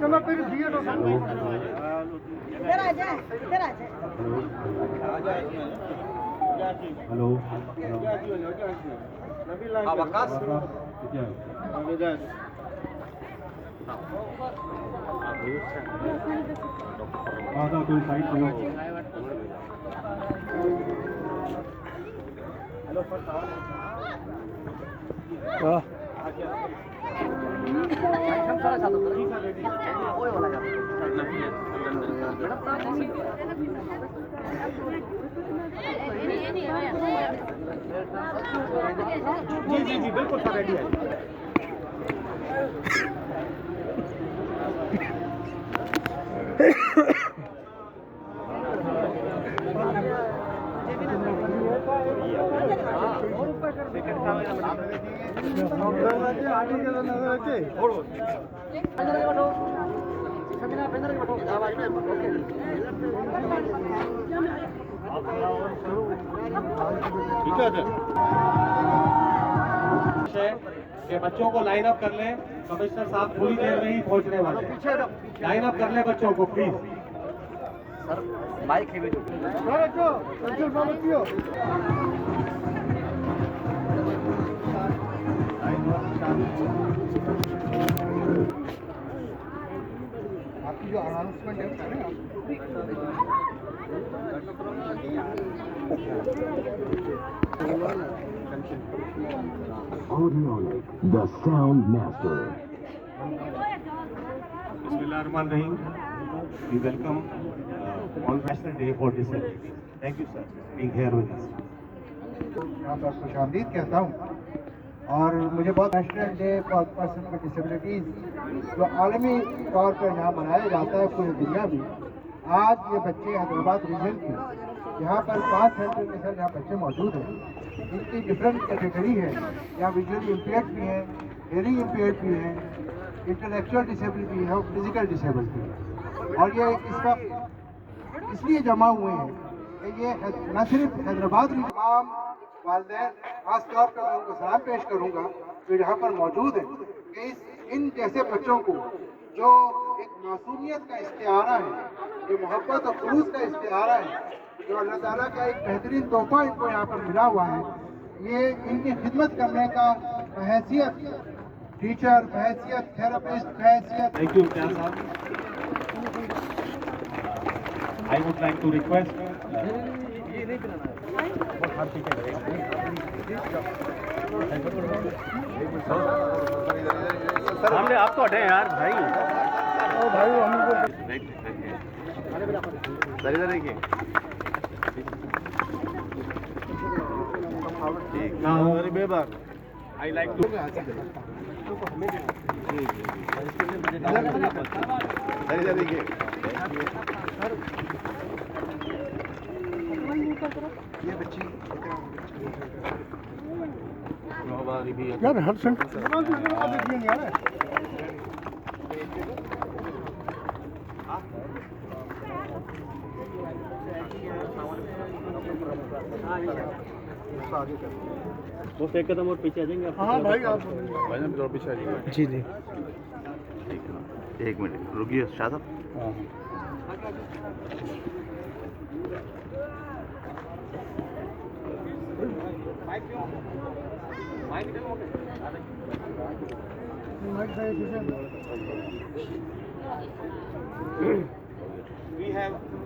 चलो फिर दिए तो इधर आ जाए, इधर आ जाए। हेलो आवाज आधा कोई साइड करो जी जी जी बिल्कुल सर रेडी है ठीक है कि बच्चों को लाइन अप कर लें। कमिश्नर साहब थोड़ी देर में ही पहुंचने वाले हैं। लाइन अप कर लें बच्चों को प्लीज। सर माइक है आपकी जो अनाउंसमेंट है Audionic, the sound master. Bismillahirrahmanirrahim. We welcome on National Day for Disability. Thank you sir being here with us. यहाँ पर खुशामदीद कहता हूँ और मुझे बहुत national day for person with disabilities जो आलमी तौर पर यहाँ मनाया जाता है पूरी दुनिया में। आज ये बच्चे हैदराबाद रीजन के यहाँ पर 5 सेंटर के साथ यहाँ बच्चे मौजूद हैं। इनकी डिफरेंट कैटेगरी है। यहाँ विजुअली इम्पेयर्ड भी हैं, हेयरिंग इम्पेयर्ड भी हैं, इंटेलेक्चुअल डिसेबिलिटी है और फिजिकल डिसेबिलिटी है। और ये इस वक्त इसलिए जमा हुए हैं कि ये न सिर्फ हैदराबाद तमाम वालिदैन खास तौर पर मैं उनको सलाम पेश करूँगा जो यहाँ पर मौजूद हैं कि इन जैसे बच्चों को जो एक मासूमियत का इस्तिआरा है, जो मोहब्बत और खुलूस का इस्तिआरा है, जो अल्लाह ताला का एक बेहतरीन तोहफा इनको यहाँ पर मिला हुआ है, ये इनकी खिदमत करने का बहैसियत टीचर, बहैसियत थेरेपिस्ट, बहैसियत। Thank you क्या साहब। I would like to request सामने आप तो हटे यार भाई। ओ भाई हमको सर इधर देखिए। now बेबाक I like to सर इधर देखिए। ये बच्ची यार हर सेंटर नहीं आ रहा है। वो एक कदम और पीछे आ जाएंगे। हाँ भाई आप भाई थोड़ा पीछे आ जाएंगे। जी जी ठीक है, एक मिनट रुकिए शाह साहब।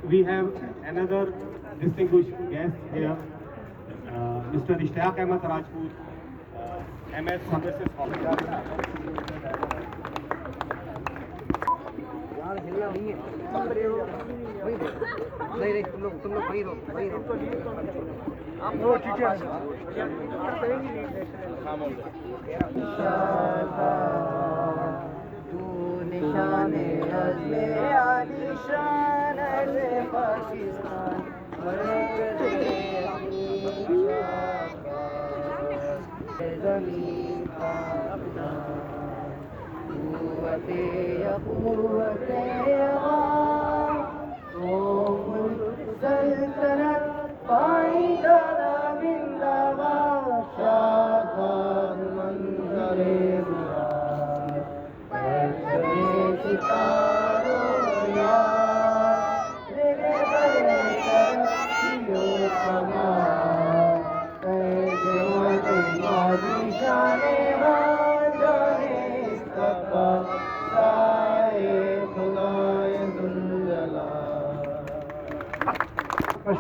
we have another distinguished guest here, Mr. Ishtiyaq Ahmed Rajput, MS Services Officer. यार हिलना नहीं है, नहीं तुम लोग वहीं रहो आप वो टीचर तू निशाने अज़्मे आलिशान अज़्मे पाकिस्तान ज़मीन अपना कुव्वते कुव्वते सल्तनत पाइदा जिंदाबाद शादाब मंज़रे बुरा परचमे सितारा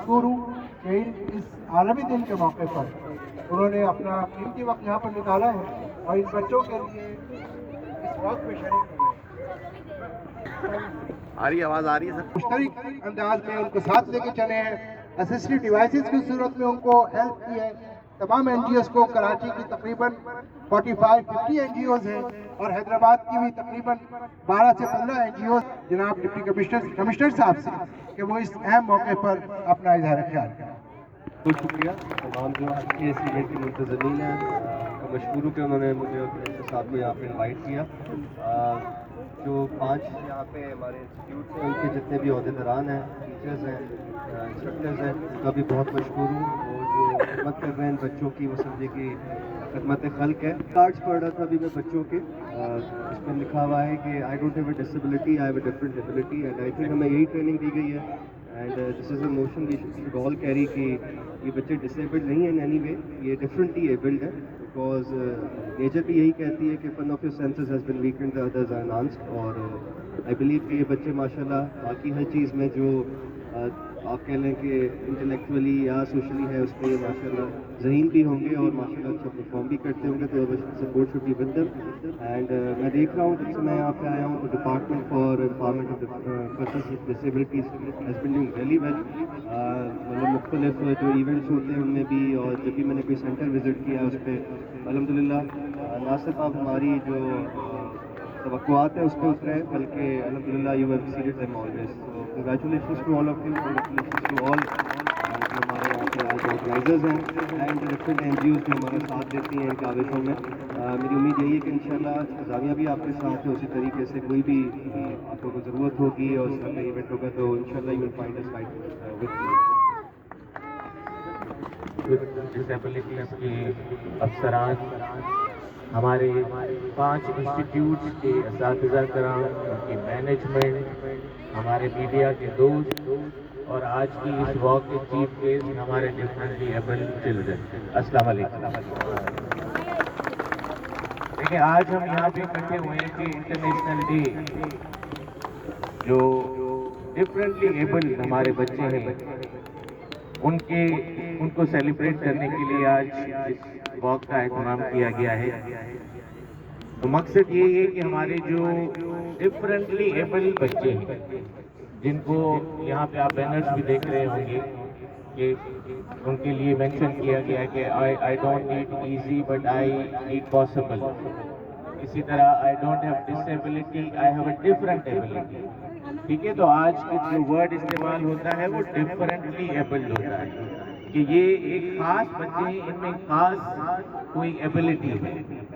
मशहूर हूँ कि इस आलमी दिन के मौके पर उन्होंने अपना कीमती वक्त यहाँ पर निकाला है और इन बच्चों के लिए इस वक्त में शरीक हुए। आ रही है, आवाज आ रही है सर? मुश्तरक अंदाज में उनको साथ लेके चले हैं, असिस्टिव डिवाइसेस की सूरत में उनको हेल्प की है। तमाम NGOs को, कराची की तकरीबन 45-50 NGOs हैं और हैदराबाद की भी तकरीबन 12 से 15 NGOs जनाब डिप्टी कमिश्नर साहब से कि वो इस अहम मौके पर अपना इजहार ख्याल करें। बहुत शुक्रिया तमाम जो आज के इस इवेंट के मुंतज़मीन हैं, मशहूर हूँ कि उन्होंने मुझे अपने साथ को यहाँ पे इनवाइट किया। जो 5 यहाँ पे हमारे इंस्टीट्यूट हैं उनके जितने भी अहदेदारान हैं, टीचर्स हैं, इंस्ट्रक्टर्स हैं, उनका भी बहुत मशहूर हूँ। वो जो खिदमत कर रहे हैं बच्चों की, वो समझे कि खिदमत खल्क है। कार्ड्स पढ़ रहा था अभी मैं बच्चों के, इसमें लिखा हुआ है कि I don't have a disability, I have a different ability. And I think हमें यही ट्रेनिंग दी गई है and this is a notion we should all carry कि ये बच्चे डिसेबल्ड नहीं है इन एनी वे, ये डिफरेंटली एबल्ड है। बिकॉज नेचर भी यही कहती है कि one of your senses has been weakened, the others are enhanced. और आई बिलीव कि ये बच्चे माशाल्लाह बाकी हर चीज़ में जो आप कह लें कि इंटेलेक्चुअली या सोशली है, उस पर ये माशाल्लाह ज़हीन भी होंगे और माशाल्लाह अच्छा परफॉर्म भी करते होंगे। तो support should be with them. And मैं देख रहा हूँ जब से मैं यहाँ पे आया हूँ तो department for empowerment of persons with disabilities has been doing really well. मतलब मुख्तलिफ जो इवेंट्स होते हैं उनमें भी, और जब भी मैंने कोई सेंटर विज़िट किया उस पर अल्हम्दुलिल्लाह ना सिर्फ आप हमारी जो तवक्कुआत है उस पर उतरे हैं, बल्कि अल्हम्दुलिल्लाह you have exceeded them always. So congratulations to all of you, congratulations to all जो हमारे यहाँ पे आज ऑर्गेनाइजर्स हैं एंड डिफरेंट NGOs जो हमारा साथ देती हैं इन काविशों में। मेरी उम्मीद यही है कि इंशाल्लाह जामिया भी आपके साथ है। उसी तरीके से कोई भी आपको कोई ज़रूरत होगी और इस तरह का इवेंट होगा तो इंशाल्लाह you will find us right with disabilities के अफसरान, हमारे 5 इंस्टीट्यूट के असातिज़ा कराम, उनकी मैनेजमेंट, हमारे मीडिया के दोस्त और आज की इस वॉक के चीफ गेस्ट हमारे डिफरेंटली एबल्ड चिल्ड्रन। अस्सलाम वालेकुम। देखिए, आज हम यहाँ पे इकट्ठे हुए हैं कि इंटरनेशनल डे जो डिफरेंटली एबल्ड हमारे बच्चे हैं उनको सेलिब्रेट करने के लिए आज इस वॉक का एहतमाम किया गया है। तो मकसद ये है कि हमारे जो डिफरेंटली एबल्ड बच्चे हैं, जिनको यहाँ पे आप बैनर्स भी देख रहे होंगे कि उनके लिए मेंशन किया गया है कि I don't need easy but I need possible. इसी तरह आई don't have disability, I have a different ability. ठीक है, तो आज के जो वर्ड इस्तेमाल होता है वो डिफरेंटली एबल्ड होता है कि ये एक खास बच्चे हैं, इनमें खास कोई एबिलिटी है।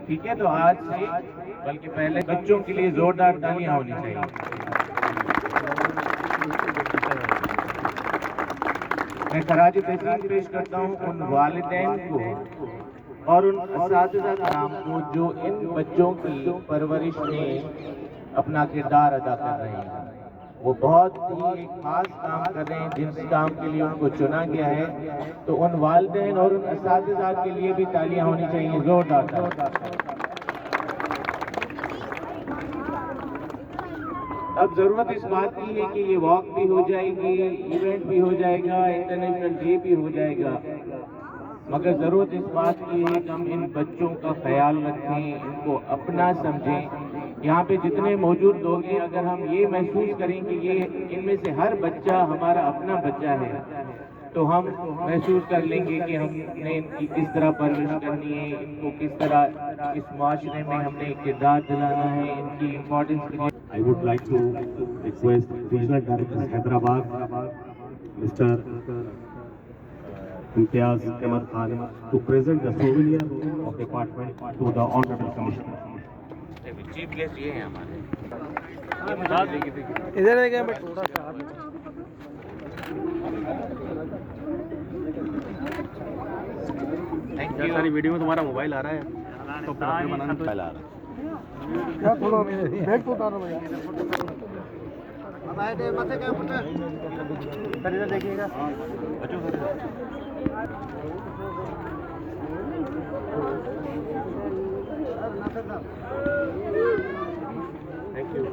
ठीक है, तो आज से बल्कि पहले बच्चों के लिए जोरदार तालियां होनी चाहिए। मैं खराज तहसीन पेश करता हूँ उन वालिदैन को और उन असातिज़ा कराम को जो इन बच्चों की परवरिश में अपना किरदार अदा कर रहे हैं। वो बहुत ही खास काम कर रहे हैं जिस काम के लिए उनको चुना गया है। तो उन वालिदैन और उन असातिज़ा के लिए भी तालियां होनी चाहिए जोरदार। अब ज़रूरत इस बात की है कि ये वॉक भी हो जाएगी, इवेंट भी हो जाएगा, इंटरनेशनल डे भी हो जाएगा, मगर ज़रूरत इस बात की है कि हम इन बच्चों का ख्याल रखें, इनको अपना समझें। यहाँ पे जितने मौजूद लोग हैं, अगर हम ये महसूस करें कि ये इनमें से हर बच्चा हमारा अपना बच्चा है, तो हम महसूस कर लेंगे कि हमने इनकी किस तरह परवरिश करनी है, इनको किस तरह इस माशरे में हमने किरदार दिलाना है, इनकी importance. I would like to request Regional Director Hyderabad, Mr. Imtiaz Ahmed Khan, to present the souvenir of the department to the Honorable Commissioner. Chief guest ये हैं हमारे। इधर देखिए बट थोड़ा सा थैंक यू। सारी वीडियो में तुम्हारा मोबाइल आ रहा है तो बनाना तो आ रहा है। क्या थोड़ा बैग तो उतारो भैया। अब आए थे मत क्या पुत्र सर इधर देखिएगा। बच्चों थैंक यू।